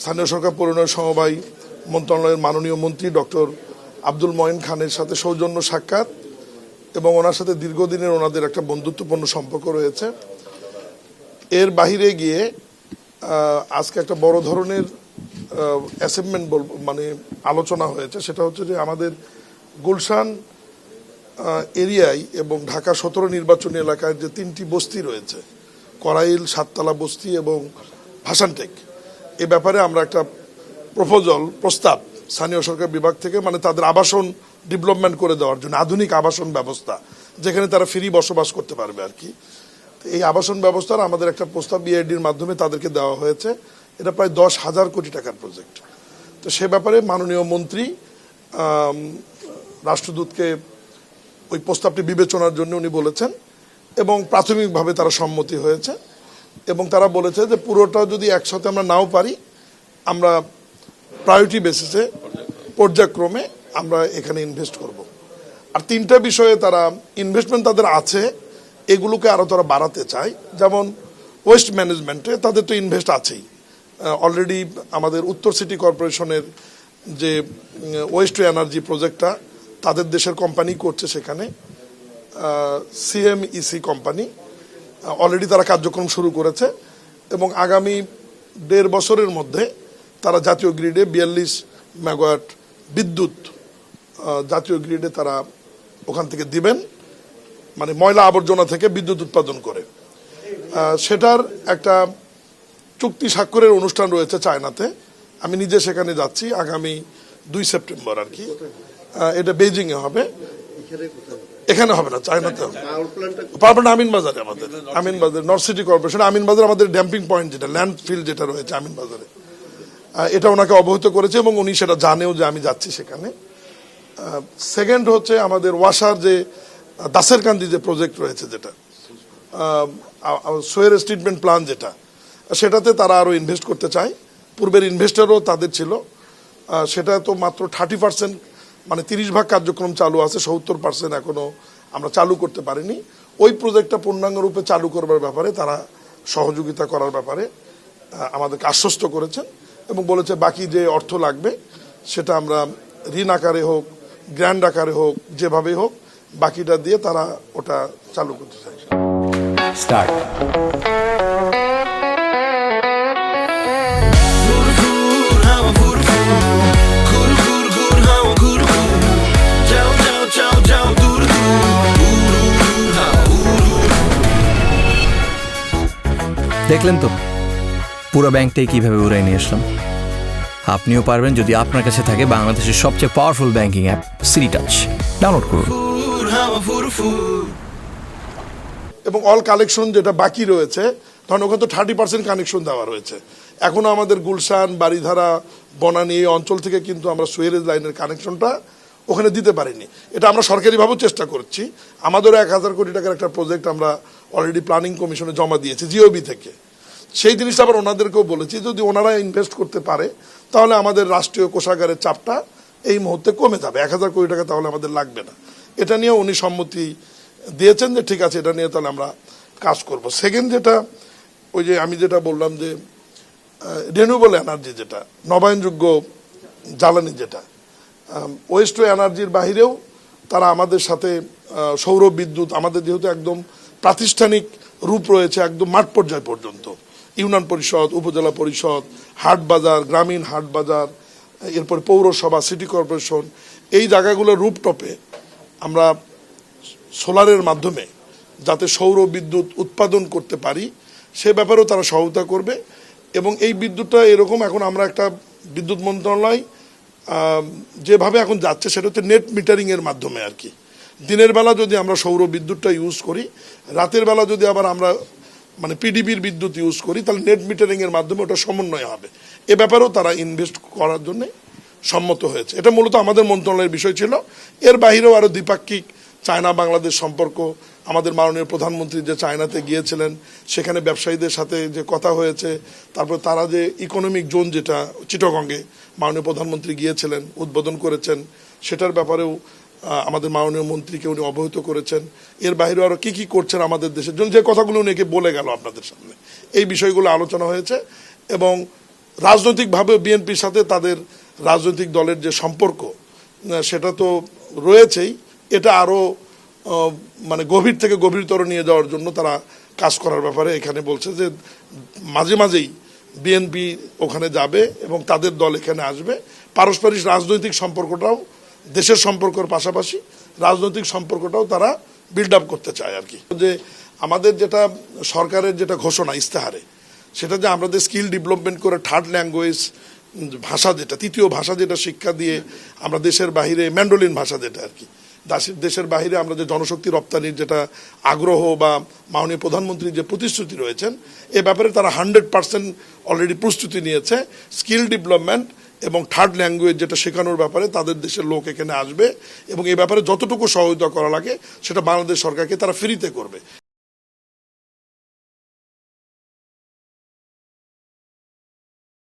স্থানীয় সরকার পরিণয় সমবায় মন্ত্রণালয়ের মাননীয় মন্ত্রী ডক্টর আব্দুল মঈন খানের সাথে সৌজন্য সাক্ষাৎ এবং ওনার সাথে দীর্ঘদিনের ওনাদের একটা বন্ধুত্বপূর্ণ সম্পর্ক রয়েছে। এর বাহিরে গিয়ে আজকে একটা বড় ধরনের অ্যাসেসমেন্ট মানে আলোচনা হয়েছে। সেটা হচ্ছে যে আমাদের গুলশান এরিয়ায় এবং ঢাকা 17 নির্বাচনী এলাকায় যে 3টি বস্তি রয়েছে, করাইল, সাততলা বস্তি এবং ভাসানটেক, এ ব্যাপারে আমরা একটা প্রস্তাব স্থানীয় সরকার বিভাগ থেকে, মানে তাদের আবাসন ডেভেলপমেন্ট করে দেওয়ার জন্য আধুনিক আবাসন ব্যবস্থা, যেখানে তারা ফ্রি বসবাস করতে পারবে আর কি। এই আবাসন ব্যবস্থার আমাদের একটা প্রস্তাব বিআইডির মাধ্যমে তাদেরকে দেওয়া হয়েছে। এটা প্রায় 10,000 কোটি টাকার প্রজেক্ট। তো সে ব্যাপারে মাননীয় মন্ত্রী রাষ্ট্রদূতকে ওই প্রস্তাবটি বিবেচনার জন্য উনি বলেছেন এবং প্রাথমিকভাবে তারা সম্মতি হয়েছে এবং তারা বলেছে যে পুরোটা যদি একসাথে আমরা নাও পারি, আমরা প্রায়োরিটি বেসিসে পর্যায়ক্রমে আমরা এখানে ইনভেস্ট করব। আর 3টা বিষয়ে তারা ইনভেস্টমেন্ট তাদের আছে, এগুলোকে আরও তারা বাড়াতে চায়। যেমন ওয়েস্ট ম্যানেজমেন্টে তাদের তো ইনভেস্ট আছেই, অলরেডি আমাদের উত্তর সিটি কর্পোরেশনের যে ওয়েস্ট টু এনার্জি প্রজেক্টটা তাদের দেশের কোম্পানি করছে, সেখানে সিএমইসি কোম্পানি অলরেডি তারা কার্যক্রম শুরু করেছে এবং আগামী 1.5 বছরের মধ্যে তারা জাতীয় গ্রিডে 42 মেগাওয়াট বিদ্যুৎ জাতীয় গ্রিডে তারা ওখান থেকে দিবেন, মানে ময়লা আবর্জনা থেকে বিদ্যুৎ উৎপাদন করে। সেটার একটা চুক্তি স্বাক্ষরের অনুষ্ঠান রয়েছে চায়নাতে। আমি নিজে সেখানে যাচ্ছি আগামী 2 সেপ্টেম্বর আর কি। এটা বেইজিং এ হবে, এখানে হবে না, চায়নাতে হবে। পাওয়ার প্ল্যান্ট আমিন বাজারে, আমাদের আমিন বাজার, নর্থ সিটি কর্পোরেশন আমিন বাজার, আমাদের ড্যাম্পিং পয়েন্ট যেটা ল্যান্ড ফিল্ড যেটা রয়েছে আমিন বাজারে, এটা ওনাকে অবহিত করেছে এবং উনি সেটা জানেও যে আমি যাচ্ছি সেখানে। সেকেন্ড হচ্ছে আমাদের ওয়াসার যে দাসেরকান্দি যে প্রজেক্ট রয়েছে, যেটা সোয়েরেজ ট্রিটমেন্ট প্ল্যান, যেটা সেটাতে তারা আরও ইনভেস্ট করতে চায়। পূর্বের ইনভেস্টারও তাদের ছিল, সেটা তো মাত্র 30%, মানে 30 ভাগ কার্যক্রম চালু আছে, 70% এখনো আমরা চালু করতে পারিনি। ওই প্রজেক্টটা পূর্ণাঙ্গ রূপে চালু করবার ব্যাপারে তারা সহযোগিতা করার ব্যাপারে আমাদেরকে আশ্বস্ত করেছেন এবং বলেছে বাকি যে অর্থ লাগবে সেটা আমরা ঋণ আকারে হোক, গ্র্যান্ড আকারে হোক, যেভাবে হোক বাকিটা দিয়ে তারা ওটা চালু করতে চায়। স্টার্ট। দেখলেন তো পুরো ব্যাংকটাই কিভাবে উড়াই নিয়ে আসলাম। আপনিও পারবেন যদি আপনার কাছে থাকে বাংলাদেশের সবচেয়ে powerful banking app city touch. Download করুন। এবং অল কালেকশন যেটা বাকি রয়েছে, ধরুন ওখানে তো 30% কানেকশন দেওয়া রয়েছে, এখনো আমাদের গুলশান, বারিধারা, বনানী এই অঞ্চল থেকে কিন্তু আমরা সুয়েরেজ লাইনের কানেকশনটা ওখানে দিতে পারিনি। এটা আমরা সরকারিভাবেও চেষ্টা করছি। আমাদেরও 1,000 কোটি টাকার একটা প্রজেক্ট আমরা অলরেডি প্ল্যানিং কমিশনে জমা দিয়েছি জিওবি থেকে। সেই জিনিসটা আবার ওনাদেরকেও বলেছি, যদি ওনারা ইনভেস্ট করতে পারে তাহলে আমাদের রাষ্ট্রীয় কোষাগারের চাপটা এই মুহূর্তে কমে যাবে, 1,000 কোটি টাকা তাহলে আমাদের লাগবে না। এটা নিয়ে উনি সম্মতি দিয়েছেন যে ঠিক আছে, এটা নিয়ে তাহলে আমরা কাজ করব। সেকেন্ড যেটা, ওই যে আমি যেটা বললাম যে রিনিউয়েবল এনার্জি, যেটা নবায়নযোগ্য জ্বালানি, যেটা ওয়েস্ট টু এনার্জির বাহিরেও তারা আমাদের সাথে সৌর বিদ্যুৎ, আমাদের যেহেতু একদম প্রাতিষ্ঠানিক রূপ রয়েছে একদম মাঠ পর্যায় পর্যন্ত, ইউনিয়ন পরিষদ, উপজেলা পরিষদ, হাট বাজার, গ্রামীণ হাট বাজার, এরপর পৌরসভা, সিটি কর্পোরেশন, এই জায়গাগুলোর রুপটপে আমরা সোলারের মাধ্যমে যাতে সৌর বিদ্যুৎ উৎপাদন করতে পারি সে ব্যাপারেও তারা সহায়তা করবে। এবং এই বিদ্যুৎটা এরকম, এখন আমরা একটা বিদ্যুৎ মন্ত্রণালয় যেভাবে এখন যাচ্ছে সেটা হচ্ছে নেট মিটারিংয়ের মাধ্যমে আর কি। দিনের বেলা যদি আমরা সৌর বিদ্যুৎটা ইউজ করি, রাতের বেলা যদি আবার আমরা মানে পিডিবির বিদ্যুৎ ইউজ করি, তাহলে নেট মিটারিংয়ের মাধ্যমে ওটা সমন্বয় হবে। এ ব্যাপারেও তারা ইনভেস্ট করার জন্য সম্মত হয়েছে। এটা মূলত আমাদের মন্ত্রণালয়ের বিষয় ছিল। এর বাইরেও আরও দ্বিপাক্ষিক চায়না বাংলাদেশ সম্পর্ক, আমাদের মাননীয় প্রধানমন্ত্রী যে চায়নাতে গিয়েছিলেন, সেখানে ব্যবসায়ীদের সাথে যে কথা হয়েছে, তারপর তারা যে ইকোনমিক জোন যেটা চিটাগংয়ে মাননীয় প্রধানমন্ত্রী গিয়েছিলেন, উদ্বোধন করেছেন, সেটার ব্যাপারেও আমাদের মাননীয় মন্ত্রীকে উনি অবহিত করেছেন। এর বাইরেও আরও কী করছেন আমাদের দেশের জন্য, যে কথাগুলো উনি বলে গেল আপনাদের সামনে, এই বিষয়গুলো আলোচনা হয়েছে। এবং রাজনৈতিকভাবে বিএনপির সাথে তাদের রাজনৈতিক দলের যে সম্পর্ক সেটা তো রয়েছেই, এটা আরও মানে গভীর থেকে গভীরতর নিয়ে যাওয়ার জন্য তারা কাজ করার ব্যাপারে এখানে বলছে যে মাঝে মাঝেই বিএনপি ওখানে যাবে এবং তাদের দল এখানে আসবে। পারস্পরিক রাজনৈতিক সম্পর্কটাও দেশের সম্পর্কের পাশাপাশি রাজনৈতিক সম্পর্কটাও তারা বিল্ড আপ করতে চায় আর কি। যে আমাদের যেটা সরকারের যেটা ঘোষণা ইস্তেহারে, সেটা যে আমাদের স্কিল ডেভেলপমেন্ট করে থার্ড ল্যাঙ্গুয়েজ ভাষা যেটা তৃতীয় ভাষা যেটা শিক্ষা দিয়ে আমরা দেশের বাইরে ম্যান্ডোলিন ভাষা যেটা আর কি দেশের বাইরে আমরা যে জনশক্তি রপ্তানির যেটা আগ্রহ বা মাননীয় প্রধানমন্ত্রীর যে প্রতিশ্রুতি রয়েছেন, এ ব্যাপারে তারা 100% অলরেডি প্রস্তুতি নিয়েছে। স্কিল ডেভেলপমেন্ট এবং থার্ড ল্যাঙ্গুয়েজ যেটা শেখানোর ব্যাপারে তাদের দেশের লোক এখানে আসবে এবং এই ব্যাপারে যতটুকু সহযোগিতা করা লাগে সেটা বাংলাদেশ সরকারকে তারা ফ্রিতে করবে।